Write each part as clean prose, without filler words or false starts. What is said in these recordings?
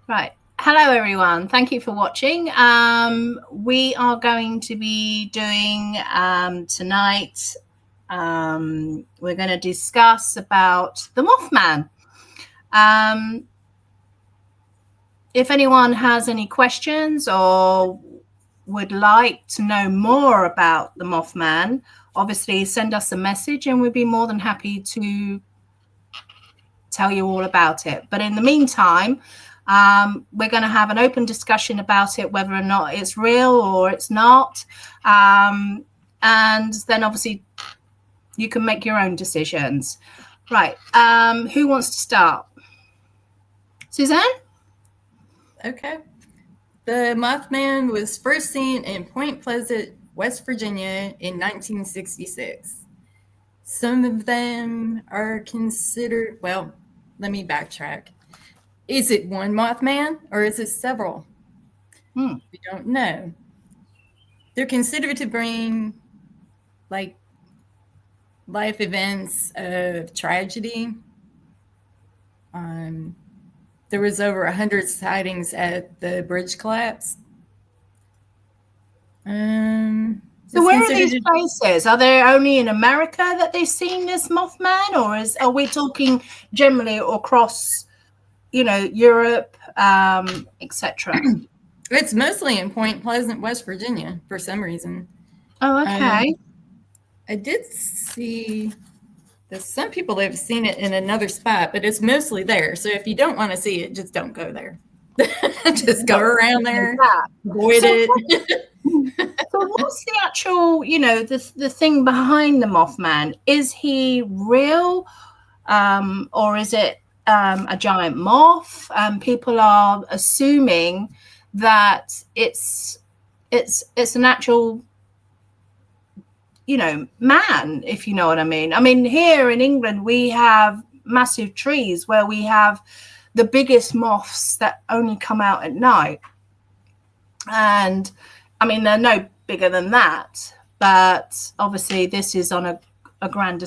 Right. Hello, everyone. Thank you for watching. We are going to be doing tonight. We're going to discuss about the Mothman. If anyone has any questions or would like to know more about the Mothman, obviously send us a message and we'd be more than happy to tell you all about it. But in the meantime, we're going to have an open discussion about it, whether or not it's real or it's not. And then obviously you can make your own decisions. Right. Who wants to start? Suzanne? Okay. The Mothman was first seen in Point Pleasant, West Virginia in 1966. Some of them are considered, well, let me backtrack. Is it one Mothman or is it several? We don't know. They're considered to bring like life events of tragedy. There was over 100 sightings at the bridge collapse. So where are these places? Are they only in America that they've seen this Mothman, or are we talking generally across, Europe, etc.? It's mostly in Point Pleasant, West Virginia, for some reason. Oh, okay. I did see that some people have seen it in another spot, but it's mostly there. So if you don't want to see it, just don't go there. Just go around there, avoid it. So what's the actual, the thing behind the Mothman? Is he real, or is it a giant moth? People are assuming that it's an actual, man, if you know what I mean. I mean, here in England, we have massive trees where we have the biggest moths that only come out at night. And I mean, they're no bigger than that, but obviously this is on a grander,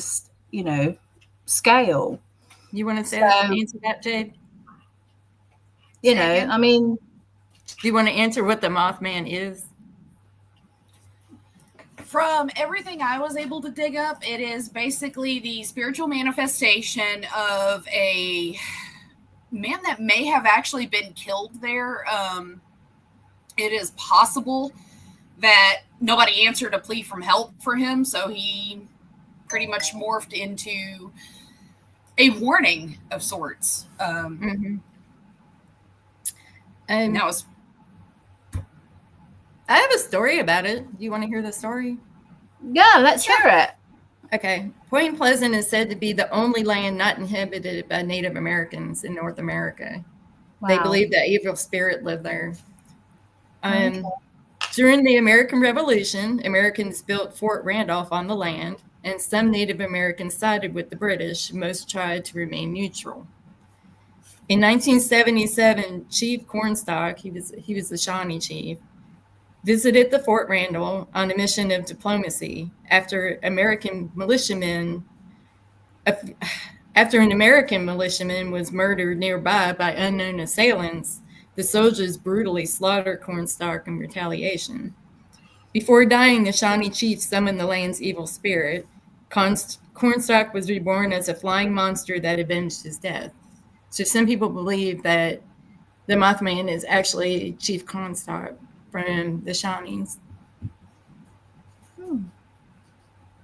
scale. You want to say that, answer that, Jade? I mean, do you want to answer what the Mothman is? From everything I was able to dig up, it is basically the spiritual manifestation of a man that may have actually been killed there. It is possible that nobody answered a plea from help for him, so he pretty much morphed into a warning of sorts. And that was. I have a story about it. Do you want to hear the story? Yeah, let's hear it. Okay. Point Pleasant is said to be the only land not inhabited by Native Americans in North America. Wow. They believe that evil spirit lived there. Okay. During the American Revolution, Americans built Fort Randolph on the land, and some Native Americans sided with the British. Most tried to remain neutral. In 1977, Chief Cornstalk, he was the Shawnee chief, visited the Fort Randall on a mission of diplomacy after an American militiaman was murdered nearby by unknown assailants. The soldiers brutally slaughtered Cornstalk in retaliation. Before dying, the Shawnee chief summoned the land's evil spirit. Cornstalk was reborn as a flying monster that avenged his death. So some people believe that the Mothman is actually Chief Cornstalk from the Shawnees.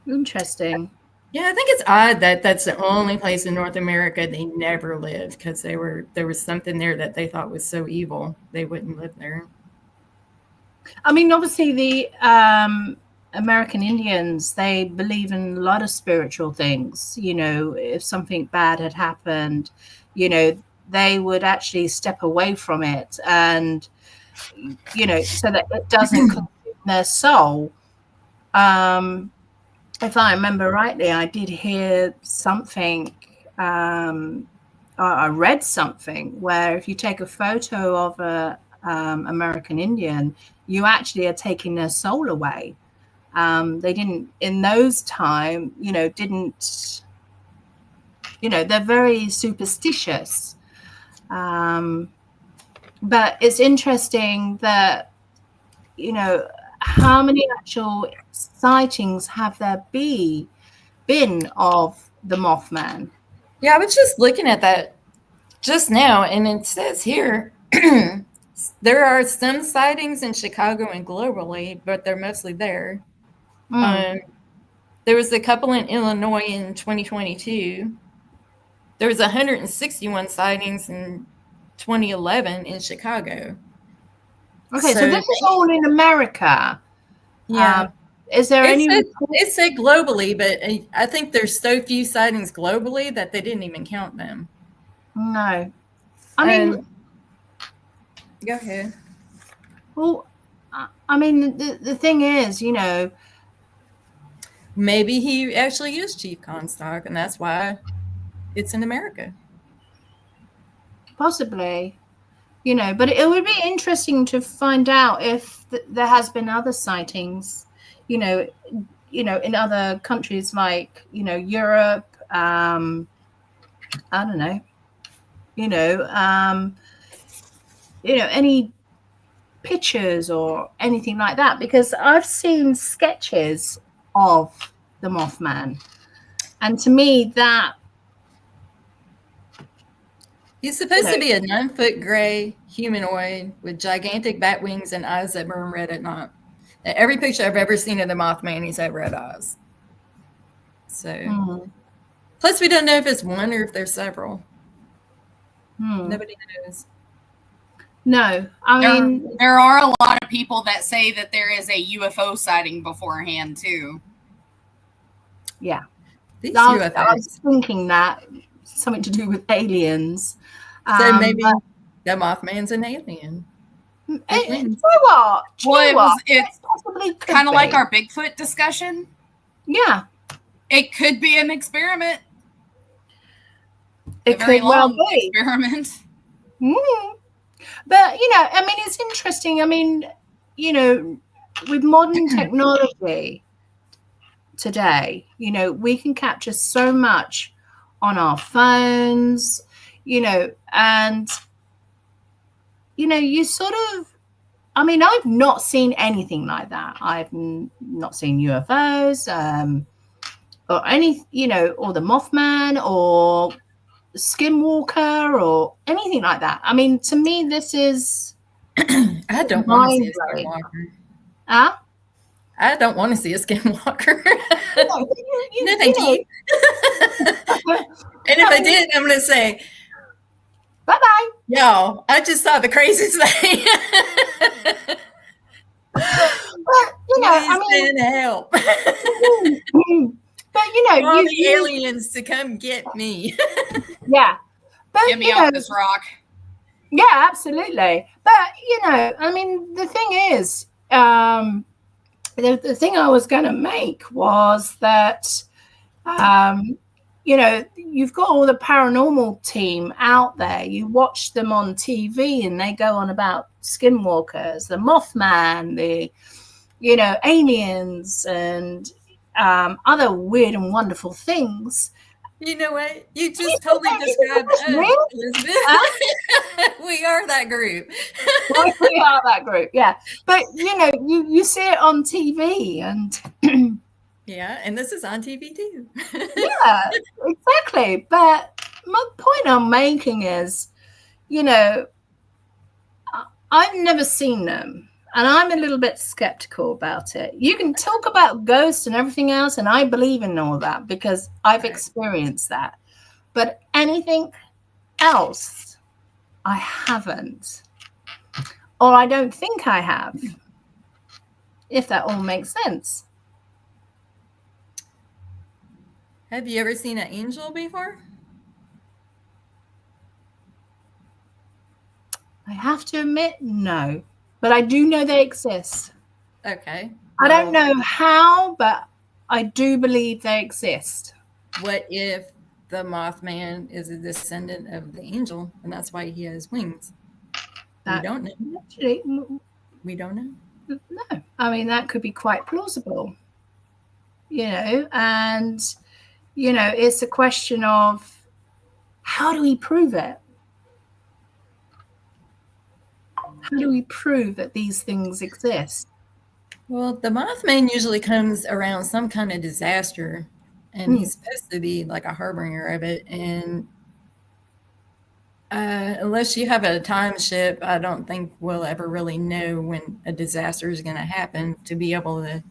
Interesting. Yeah, I think it's odd that that's the only place in North America they never lived, because there was something there that they thought was so evil they wouldn't live there. I mean, obviously the American Indians, they believe in a lot of spiritual things. If something bad had happened, they would actually step away from it and, so that it doesn't consume their soul. If I remember rightly, I did hear something, I read something where if you take a photo of a American Indian, you actually are taking their soul away. They didn't, in those times, they're very superstitious. But it's interesting that, you know, how many actual sightings have there been of the Mothman? Yeah, I was just looking at that just now, and it says here there are some sightings in Chicago and globally, but they're mostly there. There was a couple in Illinois in 2022. There was 161 sightings in 2011 in Chicago. Okay, so this is all in America. Yeah. Is there it said globally, but I think there's so few sightings globally that they didn't even count them. No. I mean, go ahead. Well, I mean, the thing is, you know, maybe he actually is Chief Comstock, and that's why it's in America. Possibly, you know, but it would be interesting to find out if there has been other sightings, you know, in other countries like, you know, Europe. I don't know, any pictures or anything like that, because I've seen sketches of the Mothman, and to me that he's supposed to be a 9-foot gray humanoid with gigantic bat wings and eyes that burn red at night. Every picture I've ever seen of the Mothman, he's had red eyes. So plus we don't know if it's one or if there's several. Nobody knows. No, I mean, there are a lot of people that say that there is a UFO sighting beforehand too. Yeah, these UFOs. I was thinking that something to do with aliens. So maybe the Mothman's an alien. It's possibly kind of like our Bigfoot discussion. Yeah, it could be an experiment. It could well be experiment. But you know, I mean, it's interesting. I mean, you know, with modern technology today, you know, we can capture so much on our phones, you know, and you know, you sort of, I mean, I've not seen anything like that. I've not seen UFOs, or any, you know, or the Mothman or Skinwalker or anything like that. I mean, to me, this is I don't want to see a Skinwalker. Huh? I don't want to see a Skinwalker. No, thank you. And if I did, I'm going to say, bye-bye. Yo, I just saw the craziest thing. But, you know, I mean, help. But, you know, all the aliens to come get me. Yeah. But, get me off this rock. Yeah, absolutely. But, you know, I mean, the thing is, the thing I was going to make was that, you know, you've got all the paranormal team out there. You watch them on TV and they go on about skinwalkers, the Mothman, the, you know, aliens and other weird and wonderful things. You know what? You just totally described us, Elizabeth. We are that group. We are that group, yeah. But, you know, you see it on TV and... Yeah, and this is on TV too. Yeah, exactly. But my point I'm making is, you know, I've never seen them. And I'm a little bit skeptical about it. You can talk about ghosts and everything else, and I believe in all that because I've experienced that. But anything else, I haven't. Or I don't think I have, if that all makes sense. Have you ever seen an angel before? I have to admit, no. But I do know they exist. Okay. I don't know how, but I do believe they exist. What if the Mothman is a descendant of the angel, and that's why he has wings? We don't know. Actually, we don't know. No. I mean, that could be quite plausible. You know, and, you know, it's a question of how do we prove it? How do we prove that these things exist? Well, the Mothman usually comes around some kind of disaster, and he's supposed to be like a harbinger of it. And unless you have a time ship, I don't think we'll ever really know when a disaster is going to happen to be able to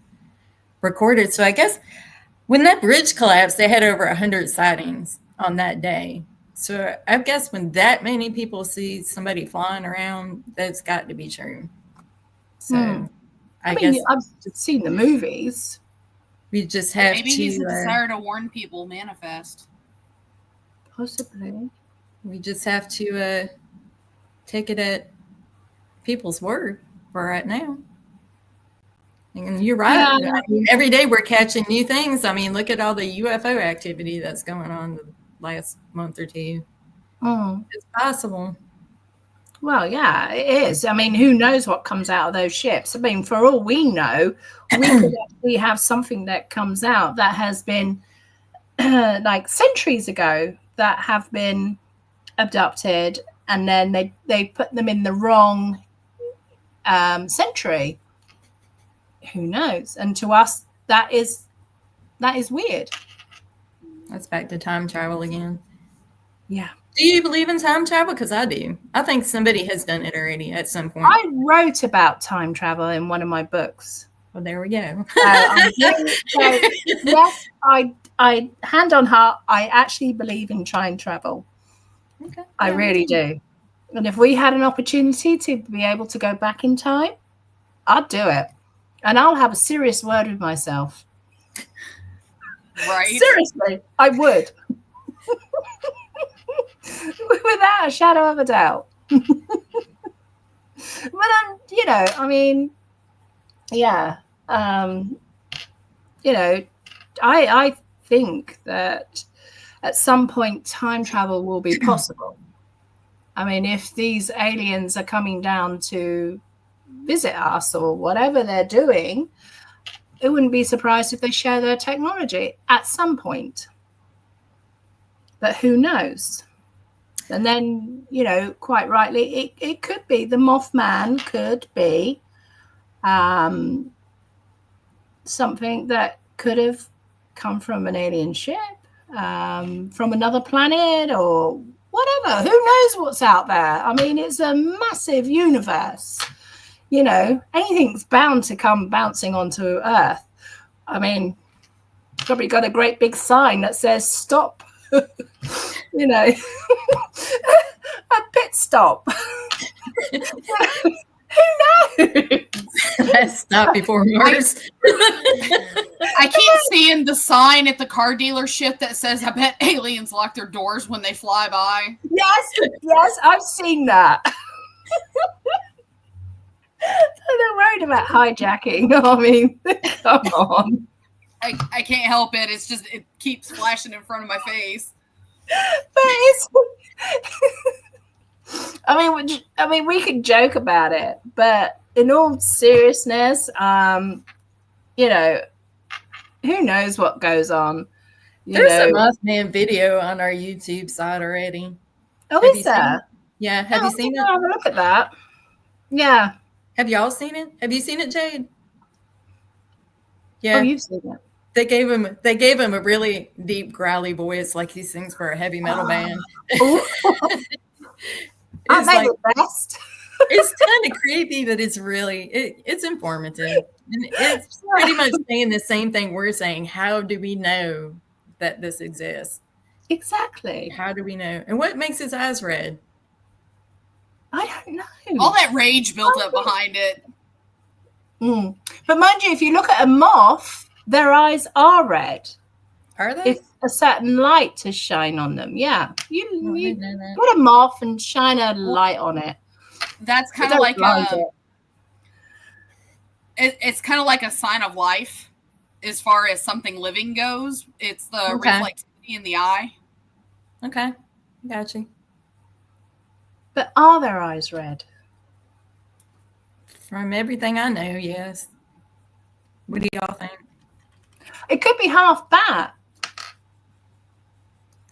record it. So I guess when that bridge collapsed, they had over 100 sightings on that day. So I guess when that many people see somebody flying around, that's got to be true. So I guess I've seen the movies. We just have maybe he's a desire to warn people manifest. Possibly. We just have to take it at people's word for right now. And you're right. Yeah. I mean, every day we're catching new things. I mean, look at all the UFO activity that's going on the last month or two. It's possible. Well, yeah, it is. I mean, who knows what comes out of those ships? I mean, for all we know, we could actually have something that comes out that has been like centuries ago that have been abducted, and then they put them in the wrong century. Who knows? And to us, that is weird. That's back to time travel again. Yeah. Do you believe in time travel? Because I do. I think somebody has done it already at some point. I wrote about time travel in one of my books. Well, there we go. So, yes, I hand on heart, I actually believe in time travel. Okay. I really do. And if we had an opportunity to be able to go back in time, I'd do it. And I'll have a serious word with myself. Right. Seriously, I would. Without a shadow of a doubt. But I mean, yeah. I think that at some point time travel will be possible. I mean, if these aliens are coming down to visit us or whatever they're doing, I wouldn't be surprised if they share their technology at some point. But who knows? And then, quite rightly, it could be the Mothman could be something that could have come from an alien ship, from another planet or whatever. Who knows what's out there? I mean, it's a massive universe. Anything's bound to come bouncing onto Earth. I mean, probably got a great big sign that says stop. A pit stop. Who knows? Let's stop before Mars. I keep seeing the sign at the car dealership that says, I bet aliens lock their doors when they fly by. Yes, I've seen that. They're worried about hijacking. I mean, come on. I can't help it. It's just, it keeps flashing in front of my face. But it's... I mean, we could joke about it, but in all seriousness, who knows what goes on? There's a Mothman video on our YouTube site already. Oh, is there? Yeah, have you seen it? Have a look at that. Yeah. Have y'all seen it? Have you seen it, Jade? Yeah. Oh, you've seen it. They gave him a really deep, growly voice, like he sings for a heavy metal band. Aren't they the best? It's kind of creepy, but it's really it's informative. And it's pretty much saying the same thing we're saying. How do we know that this exists? Exactly. How do we know? And what makes his eyes red? I don't know. All that rage built up behind it. But mind you, if you look at a moth, their eyes are red. Are they? If a certain light to shine on them. Yeah. You put a moth and shine a light on it. That's kind of like it's kind of like a sign of life as far as something living goes. It's the reflectivity in the eye. Okay. Got you. But are their eyes red? From everything I know, yes. What do y'all think? It could be half bat.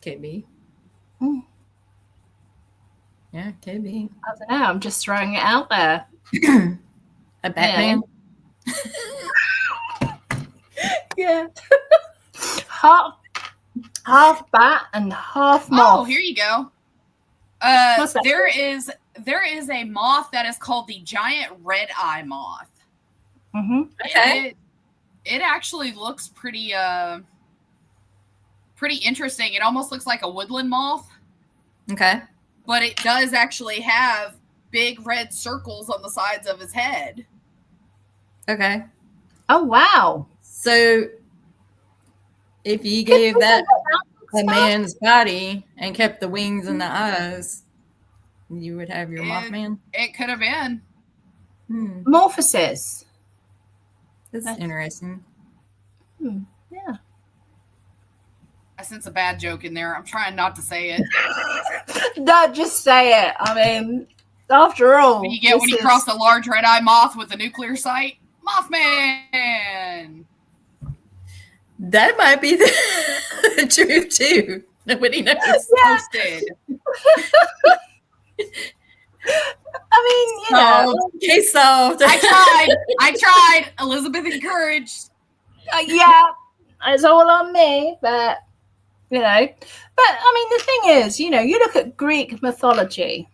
Could be. Yeah, could be. I don't know. I'm just throwing it out there. A Batman? Yeah. half bat and half moth. Oh, here you go. What's that? There is a moth that is called the giant red-eye moth. Mm-hmm. Okay. It actually looks pretty interesting. It almost looks like a woodland moth. Okay. But it does actually have big red circles on the sides of his head. Okay. Oh, wow. So if you gave that a man's body and kept the wings and the eyes, you would have your Mothman? It could have been. Morphosis. That's interesting. Yeah. I sense a bad joke in there. I'm trying not to say it. No, just say it. I mean, after all, when you cross a large red-eye moth with a nuclear site, Mothman. That might be the truth too. Nobody knows. Posted. I mean, case solved. I tried. Elizabeth encouraged. Yeah, it's all on me, but I mean, the thing is, you look at Greek mythology.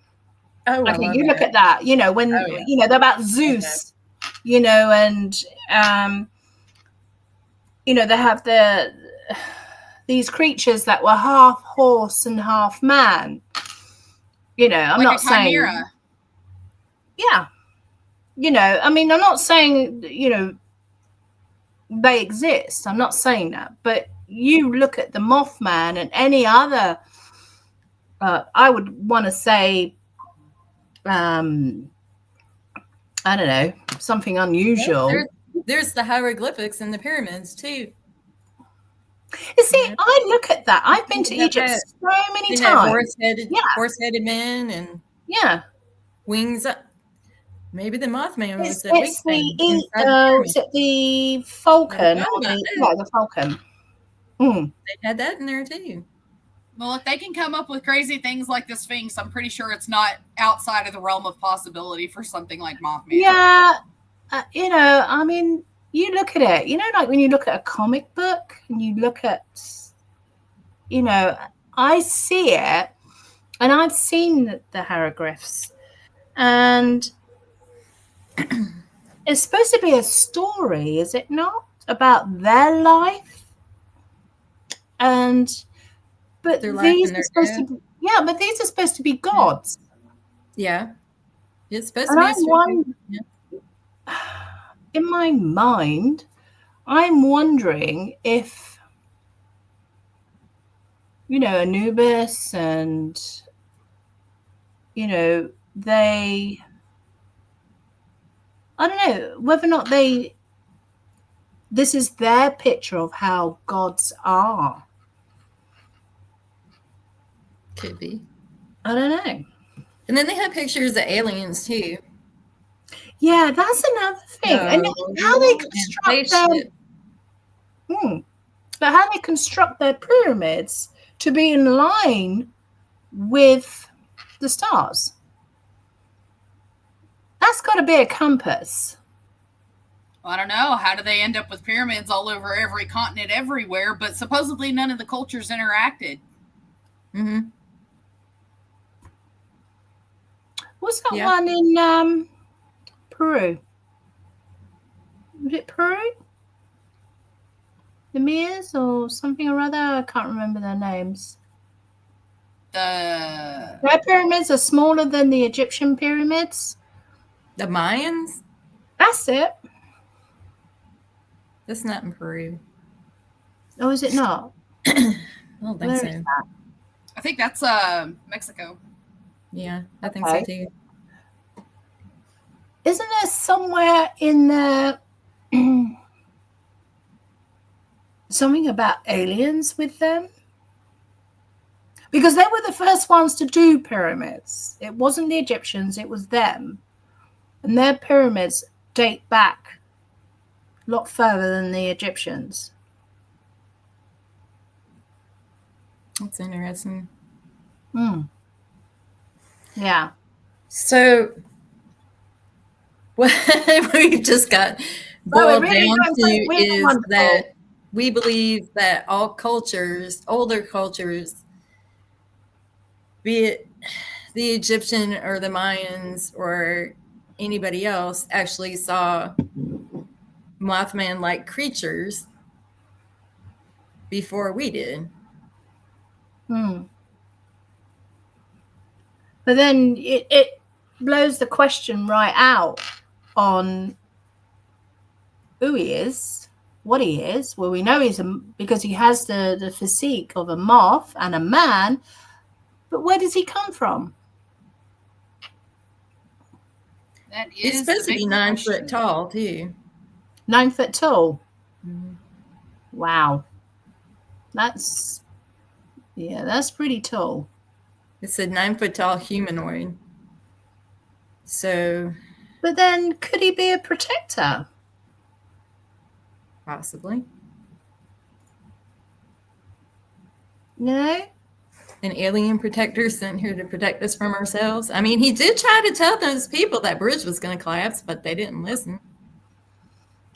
Oh, okay, you look at that. When they're about Zeus, and they have these creatures that were half horse and half man. I'm like not a chimera. saying. Yeah. I mean, I'm not saying, they exist. I'm not saying that. But you look at the Mothman and any other, I would want to say, I don't know, something unusual. There's the hieroglyphics in the pyramids, too. You see, I look at that. I've been to Egypt so many times. Horse-headed men and wings up. Maybe the Mothman was the wing thing. Is it the falcon? The falcon. They had that in there too. Well, if they can come up with crazy things like the Sphinx, I'm pretty sure it's not outside of the realm of possibility for something like Mothman. Yeah, I mean, you look at it. Like when you look at a comic book and you look at, I see it, and I've seen the hieroglyphs, and it's supposed to be a story, is it not, about their life? But these are supposed to be, but these are supposed to be gods. Yeah, it's supposed to be a story. In my mind, I'm wondering if Anubis and they, I don't know whether or not this is their picture of how gods are. Could be. I don't know. And then they have pictures of aliens too. Yeah, that's another thing. And how they construct but how they construct their pyramids to be in line with the stars. That's got to be a compass. Well, I don't know. How do they end up with pyramids all over every continent everywhere, but supposedly none of the cultures interacted? Mm-hmm. What's that one in Peru? Was it Peru? The Mayas or something or other? I can't remember their names. Their pyramids are smaller than the Egyptian pyramids. The Mayans? That's it. That's not in Peru. Oh, is it not? I don't think so. I think that's Mexico. Yeah, I think so too. Isn't there somewhere in there something about aliens with them? Because they were the first ones to do pyramids. It wasn't the Egyptians, it was them. And their pyramids date back a lot further than the Egyptians. That's interesting. Yeah. So what we've just got boiled down to is that we believe that all cultures, older cultures, be it the Egyptian or the Mayans or anybody else, actually saw Mothman-like creatures before we did. But then it blows the question right out on who he is, what he is. Well, we know he's because he has the physique of a moth and a man, but where does he come from? That is He's supposed to be 9 foot tall too. 9 foot tall. Mm-hmm. Wow. That's pretty tall. It's a 9 foot tall humanoid. So, but then could he be a protector? Possibly. No? An alien protector sent here to protect us from ourselves. I mean, he did try to tell those people that bridge was going to collapse, but they didn't listen.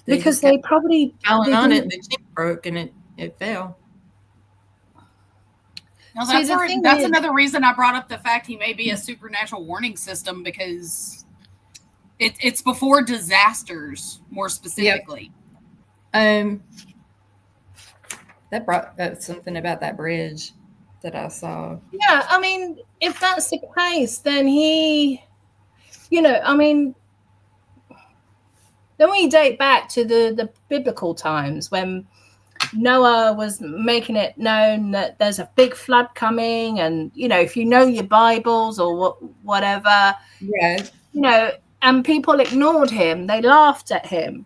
Because they probably falling on it, and the chain broke and it fell. No, that's another reason I brought up the fact he may be a supernatural warning system, because it's before disasters, more specifically. Yep. That brought something about that bridge that I saw. Yeah, I mean, if that's the case, then he, I mean, then we date back to the biblical times when Noah was making it known that there's a big flood coming, and if you know your Bibles or whatever, yeah, and people ignored him, they laughed at him.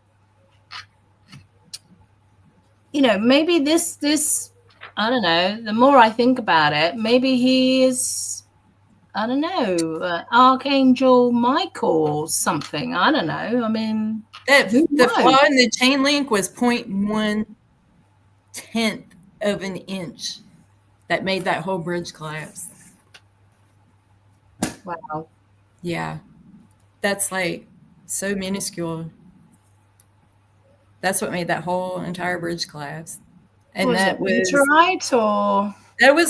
Maybe this I don't know, the more I think about it, maybe he is, I don't know, Archangel Michael or something. I don't know. I mean, the flaw in the chain link was 0.1 tenth of an inch that made that whole bridge collapse. Wow. Yeah. That's like so minuscule. That's what made that whole entire bridge collapse. And that was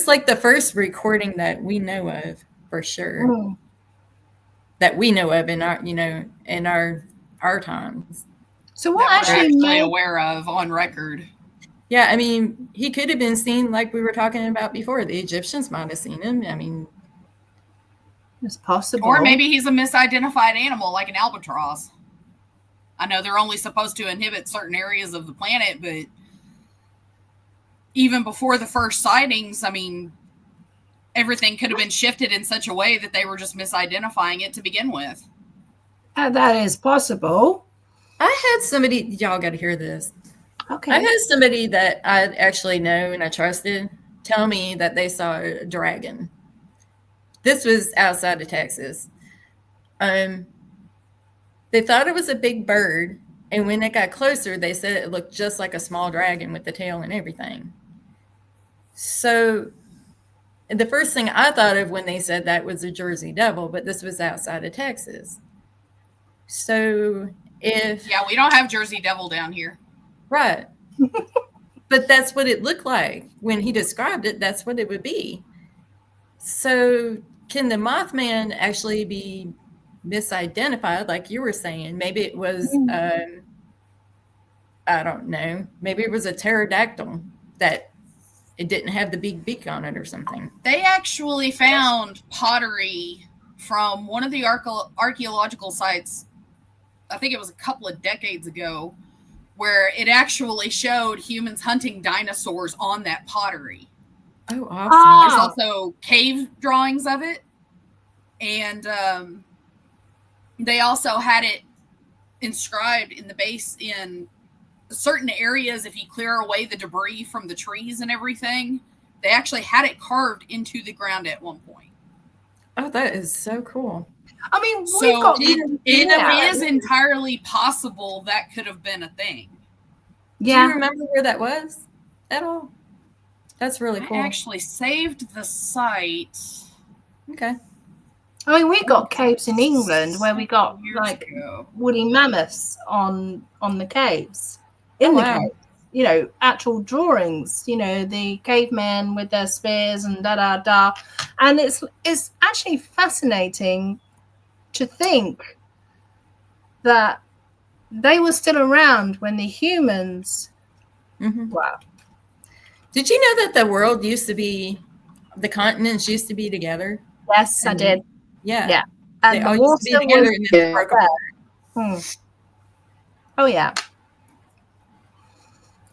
like the first recording that we know of, for sure. That we know of in our, in our times. So what actually aware of on record? Yeah, I mean, he could have been seen, like we were talking about before. The Egyptians might have seen him. I mean, it's possible. Or maybe he's a misidentified animal, like an albatross. I know they're only supposed to inhabit certain areas of the planet, but even before the first sightings, I mean, everything could have been shifted in such a way that they were just misidentifying it to begin with. That is possible. I had somebody, y'all got to hear this. Okay. I had somebody that I actually know and I trusted tell me that they saw a dragon. This was outside of Texas. They thought it was a big bird, and when it got closer, they said it looked just like a small dragon with the tail and everything. So the first thing I thought of when they said that was a Jersey Devil, but this was outside of Texas. So we don't have Jersey Devil down here. Right. But that's what it looked like. When he described it, that's what it would be. So can the Mothman actually be misidentified, like you were saying? Maybe it was, I don't know, maybe it was a pterodactyl that it didn't have the big beak on it or something. They actually found pottery from one of the archaeological sites, I think it was a couple of decades ago, where it actually showed humans hunting dinosaurs on that pottery. Oh, awesome. There's also cave drawings of it. And they also had it inscribed in the base in certain areas. If you clear away the debris from the trees and everything, they actually had it carved into the ground at one point. Oh, that is so cool. I mean, it is entirely possible that could have been a thing. Yeah. Do you remember where that was at all? That's really cool. I actually saved the site. Okay. I mean, we got caves in England where we got like woolly mammoths on the caves, in the caves. You know, actual drawings. You know, the cavemen with their spears and da da da, and it's actually fascinating to think that they were still around when the humans. Wow. Did you know that the world used to be, the continents used to be together? Yes, I did. Yeah. And they the all water used to be together and then broke apart. Oh yeah.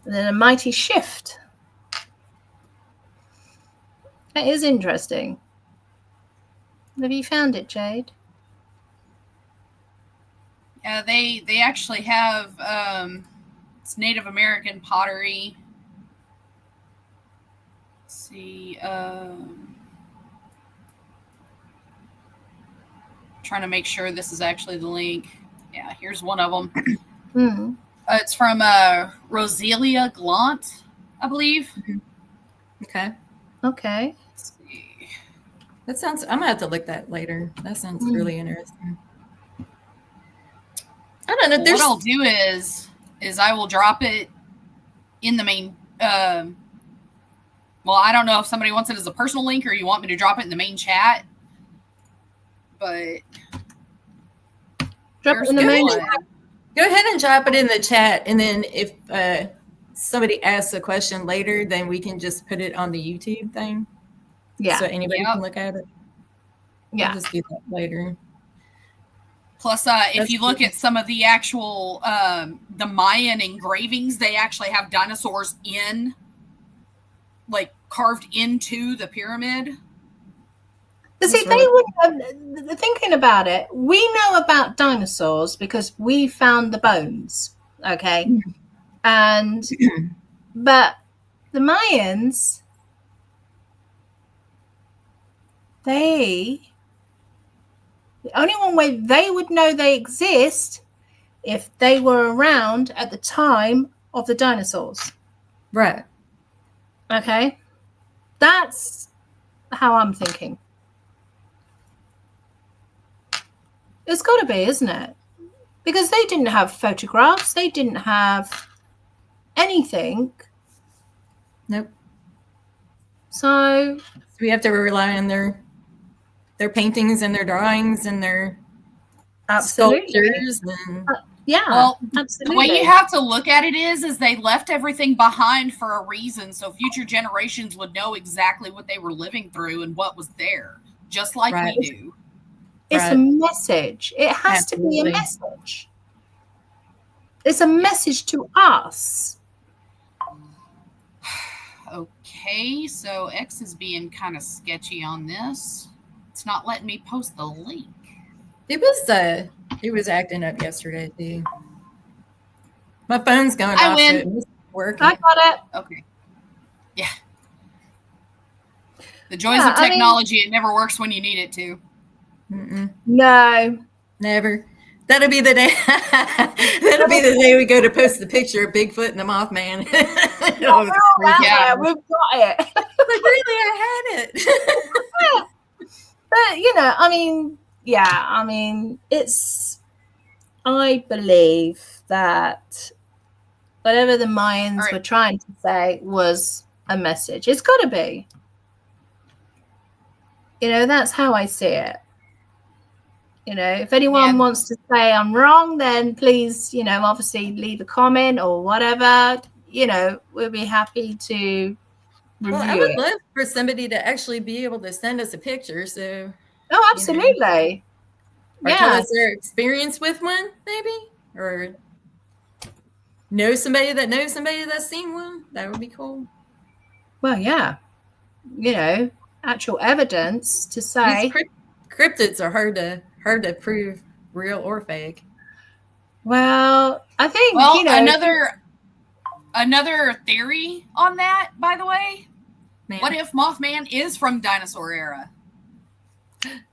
And then a mighty shift. That is interesting. Have you found it, Jade? Yeah, they actually have it's Native American pottery. Let's see, trying to make sure this is actually the link. Yeah, here's one of them. It's from Roselia Glant, I believe. Okay. Let's see. That sounds, I'm gonna have to look that later. That sounds really interesting. I don't know. Well, what I'll do is I will drop it in the main. Well, I don't know if somebody wants it as a personal link or you want me to drop it in the main chat. But drop it in the main chat. Go ahead and drop it in the chat, and then if somebody asks a question later, then we can just put it on the YouTube thing. Yeah. So anybody can look at it. Yeah. I'll just do that later. Plus, if you look at some of the actual the Mayan engravings, they actually have dinosaurs carved into the pyramid. But see, they wouldn't. Thinking about it, we know about dinosaurs because we found the bones. Okay, and but the Mayans, the only one way they would know they exist if they were around at the time of the dinosaurs. Right. Okay, that's how I'm thinking. It's got to be, isn't it? Because they didn't have photographs. They didn't have anything. Nope. So we have to rely on their paintings and their drawings and their sculptures. And yeah. Well, absolutely. The way you have to look at it is they left everything behind for a reason, so future generations would know exactly what they were living through and what was there, just like we do. It's a message. It has to be a message. It's a message to us. Okay, so X is being kind of sketchy on this. It's not letting me post the link. It was acting up yesterday too. My phone's going off. So it's working. I got it. Okay. Yeah. The joys of technology, it never works when you need it to. No, never. That'll be the day. That'll be the day we go to post the picture of Bigfoot and the Mothman. Yeah, we've got it. But really, I had it. But I mean, I believe that whatever the Mayans were trying to say was a message. It's got to be. That's how I see it. If anyone wants to say I'm wrong, then please, obviously leave a comment or whatever. We'll be happy to review I would love for somebody to actually be able to send us a picture. So. Oh, absolutely. Or tell us their experience with one, maybe, or know somebody that knows somebody that's seen one. That would be cool. Well, yeah, actual evidence to say. These cryptids are hard to prove real or fake. Well, I think another theory on that, by the way. What if Mothman is from dinosaur era?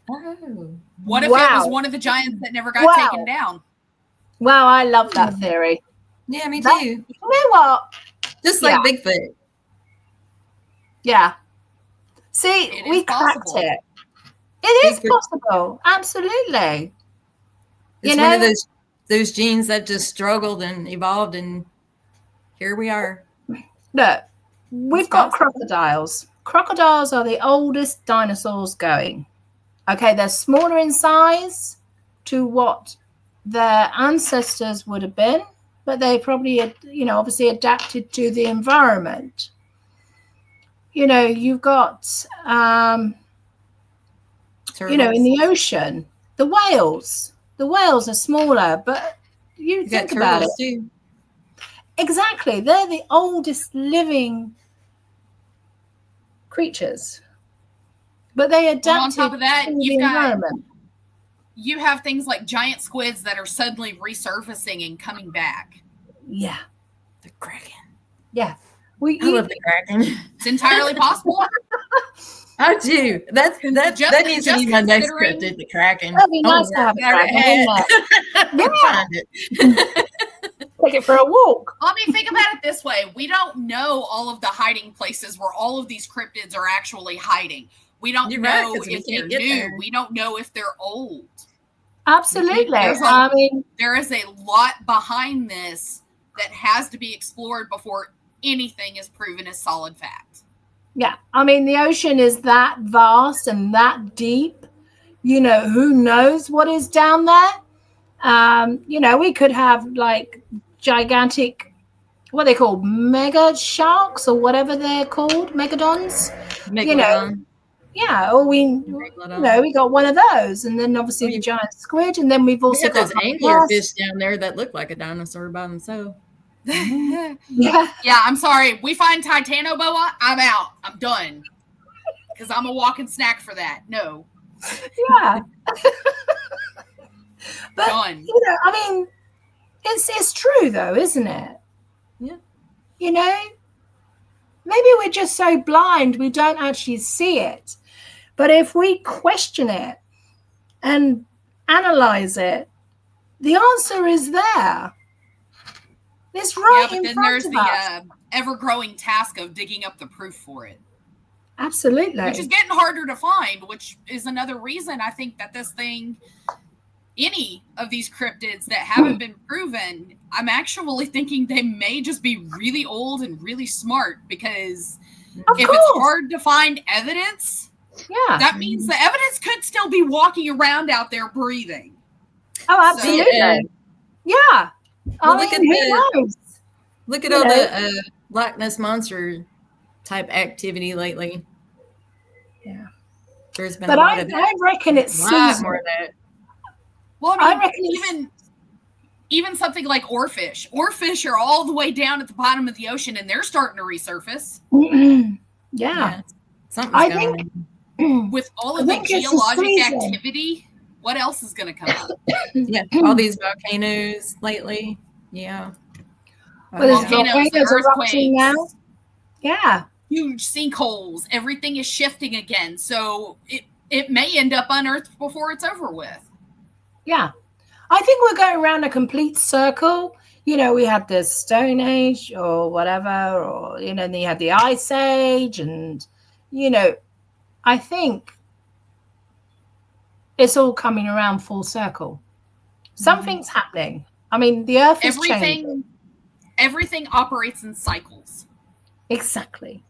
Oh. What if it was one of the giants that never got taken down? Wow, I love that theory. Yeah, me too. You know what? Just like Bigfoot. Yeah. See, we cracked it. It is possible. Absolutely. It's one of those genes that just struggled and evolved, and here we are. Look, we've got crocodiles. Crocodiles are the oldest dinosaurs going. Okay, they're smaller in size to what their ancestors would have been, but they probably, obviously adapted to the environment. You've got, in the ocean, the whales. The whales are smaller, but you think about it. Too. Exactly. They're the oldest living creatures. But they adapted on top of that, to the environment. You have things like giant squids that are suddenly resurfacing and coming back. Yeah. The Kraken. Yeah. I love the Kraken. It's entirely possible. I do. That needs to be my next cryptid, the Kraken. That'd be nice to have a Kraken. Find it. Take it for a walk. I mean, think about it this way. We don't know all of the hiding places where all of these cryptids are actually hiding. We don't know if they're new. We don't know if they're old. Absolutely. There is a lot behind this that has to be explored before anything is proven as solid fact. Yeah. I mean, the ocean is that vast and that deep. Who knows what is down there? We could have like gigantic, what they call mega sharks or whatever they're called, megalodons. Yeah, or we got one of those, and then obviously the giant squid, and then we've also got those anglerfish down there that look like a dinosaur by themselves. Yeah, I'm sorry. We find Titanoboa, I'm out. I'm done. Because I'm a walking snack for that. No. Yeah. But done. It's true though, isn't it? Yeah. Maybe we're just so blind we don't actually see it. But if we question it and analyze it, the answer is there. It's right in front of us. But then there's the ever-growing task of digging up the proof for it. Absolutely. Which is getting harder to find, which is another reason I think that this thing, any of these cryptids that haven't been proven, I'm actually thinking they may just be really old and really smart, because if it's hard to find evidence, that means the evidence could still be walking around out there breathing. Oh, absolutely. Yeah. Well, look at all the Loch Ness Monster type activity lately. Yeah. There's been a lot of that. I reckon it's a lot more of that. Well, I reckon even something like oarfish. Oarfish are all the way down at the bottom of the ocean, and they're starting to resurface. Yeah. Something's going on. With all of the geologic activity, what else is going to come up? Yeah, all these volcanoes lately. Yeah. Well, volcanoes are erupting now. Yeah. Huge sinkholes. Everything is shifting again. So it may end up unearthed before it's over with. Yeah. I think we're going around a complete circle. We had the Stone Age or whatever, or, then you had the Ice Age, and, I think it's all coming around full circle. Something's happening. I mean, the Earth is changing. Everything operates in cycles. Exactly.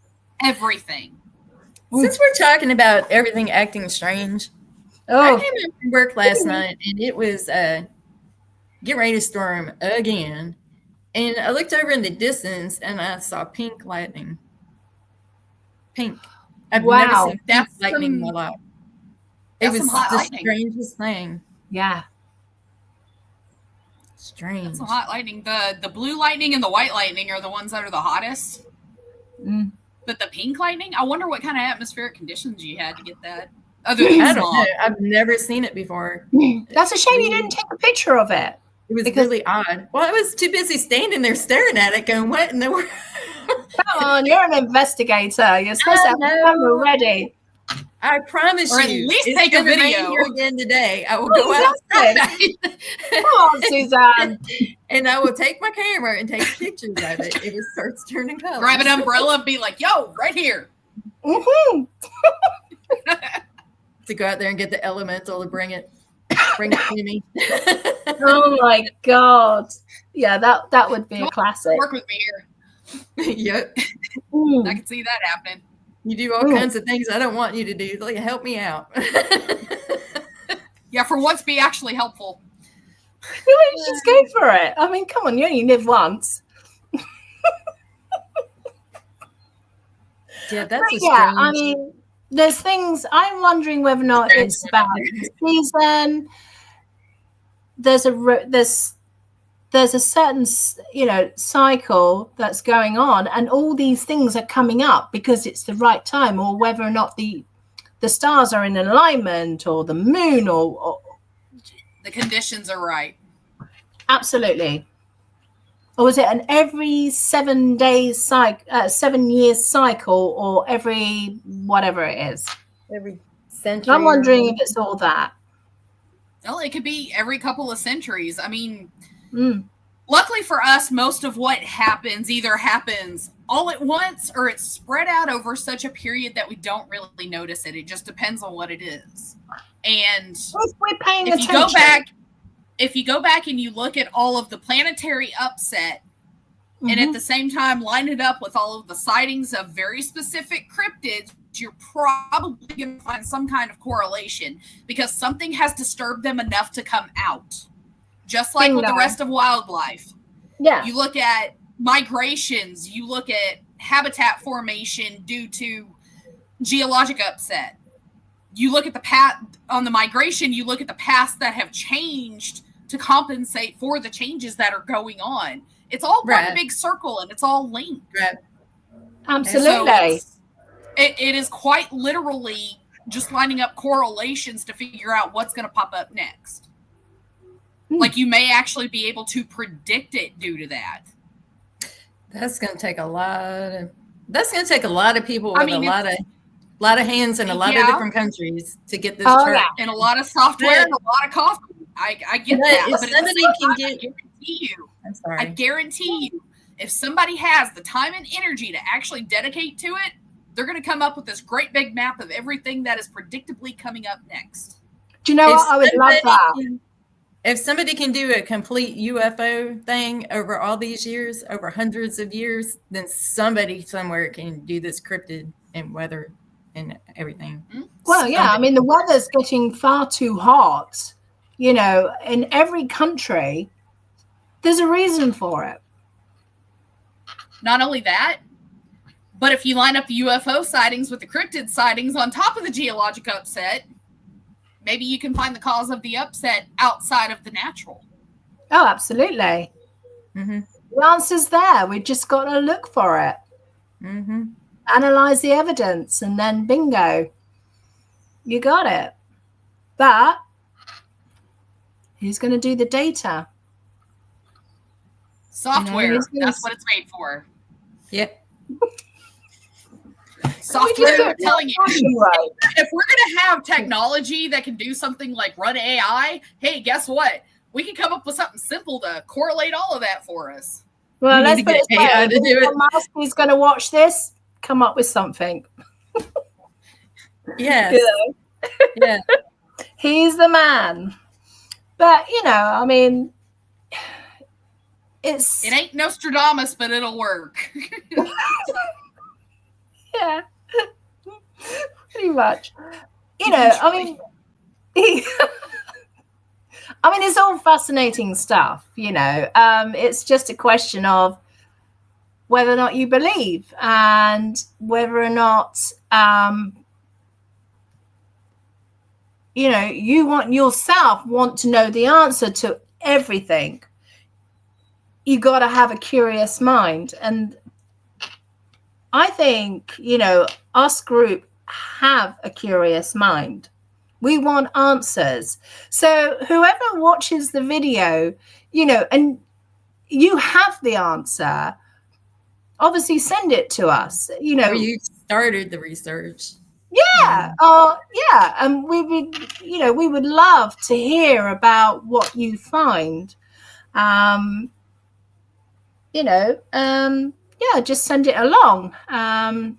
Everything. Since we're talking about everything acting strange, I came in from work last night, and it was get ready to storm again. And I looked over in the distance, and I saw pink lightning. Pink. I've never seen pink lightning in my life. It was the strangest thing. Yeah. Strange. That's some hot lightning. The blue lightning and the white lightning are the ones that are the hottest. But the pink lightning, I wonder what kind of atmospheric conditions you had to get that. Other than I don't know. I've never seen it before. That's a shame you didn't take a picture of it. It was really odd. Well, I was too busy standing there staring at it, going, "What in the world?" Come on, you're an investigator. You're supposed to have the camera ready. I promise or you. At least take a video. Here again today. I will go outside. Come on, Suzanne. And I will take my camera and take pictures of it if it starts turning colors. Grab an umbrella and be like, "Yo, right here." to go out there and get the elemental to bring it to me. Oh my God. Yeah, that would be a classic. Work with me here. Yep. I can see that happening. You do all kinds of things I don't want you to do. Like, help me out. Yeah, for once, be actually helpful. Just go for it. I mean, come on, you only live once. Yeah, that's a yeah. strange... I mean, there's things. I'm wondering whether or not it's about the season. There's a certain, cycle that's going on, and all these things are coming up because it's the right time, or whether or not the stars are in alignment, or the moon, or the conditions are right. Absolutely. Or was it an every 7 days 7 years cycle, or every whatever it is? Every century. I'm wondering if it's all that. Well, it could be every couple of centuries. I mean, luckily for us, most of what happens either happens all at once, or it's spread out over such a period that we don't really notice it. It just depends on what it is. And we're paying if attention. you go back and you look at all of the planetary upset, and at the same time line it up with all of the sightings of very specific cryptids, you're probably going to find some kind of correlation, because something has disturbed them enough to come out. Just like with the rest of wildlife. Yeah. You look at migrations, you look at habitat formation due to geologic upset. You look at the path on the migration, you look at the paths that have changed to compensate for the changes that are going on. It's all one big circle, and it's all linked. Right. Absolutely. So it is quite literally just lining up correlations to figure out what's going to pop up next. Like, you may actually be able to predict it due to that. That's going to take a lot of people with a lot of hands in a lot of different countries to get this chart. Yeah. And a lot of software and a lot of coffee. I get that. But somebody can get... I guarantee you, if somebody has the time and energy to actually dedicate to it, they're going to come up with this great big map of everything that is predictably coming up next. Do you know what? I would love that. If somebody can do a complete UFO thing over all these years, over hundreds of years, then somebody somewhere can do this cryptid and weather and everything. Well, yeah. I mean, the weather's getting far too hot. In every country, there's a reason for it. Not only that, but if you line up the UFO sightings with the cryptid sightings on top of the geologic upset, maybe you can find the cause of the upset outside of the natural. Oh, absolutely. The answer's there. We just got to look for it. Analyze the evidence, and then bingo. You got it. But who's going to do the data? Software. That's what it's made for. Yep. Software, I'm telling you, if we're going to have technology that can do something like run AI, hey, guess what? We can come up with something simple to correlate all of that for us. Well, let's put it this way. Who's going to watch this? Come up with something. Yes. Yeah. He's the man. But, I mean, it ain't Nostradamus, but it'll work. Yeah. Pretty much. I mean, it's all fascinating stuff, it's just a question of whether or not you believe, and whether or not, you want to know the answer to everything. You got to have a curious mind. And I think, us group have a curious mind. We want answers. So whoever watches the video, and you have the answer, obviously send it to us. Or you started the research. Yeah. Yeah. And we would love to hear about what you find. Yeah, just send it along, and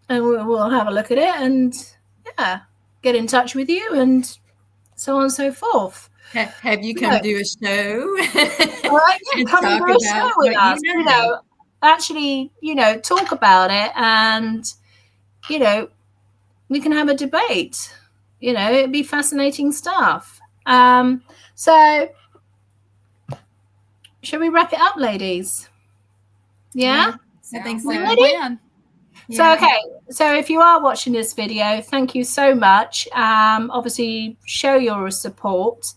we'll have a look at it, and get in touch with you, and so on and so forth. Have you come do a show? All right, yeah, come and do a show with us. You know, actually, you know, talk about it, and you know, we can have a debate. You know, it'd be fascinating stuff. So shall we wrap it up, ladies? Yeah, I think so. Yeah. So, okay. So if you are watching this video, thank you so much. Obviously, show your support.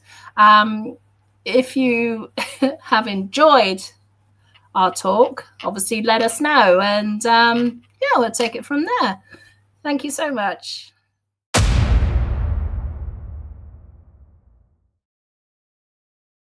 If you have enjoyed our talk, obviously let us know. And yeah, we'll take it from there. Thank you so much.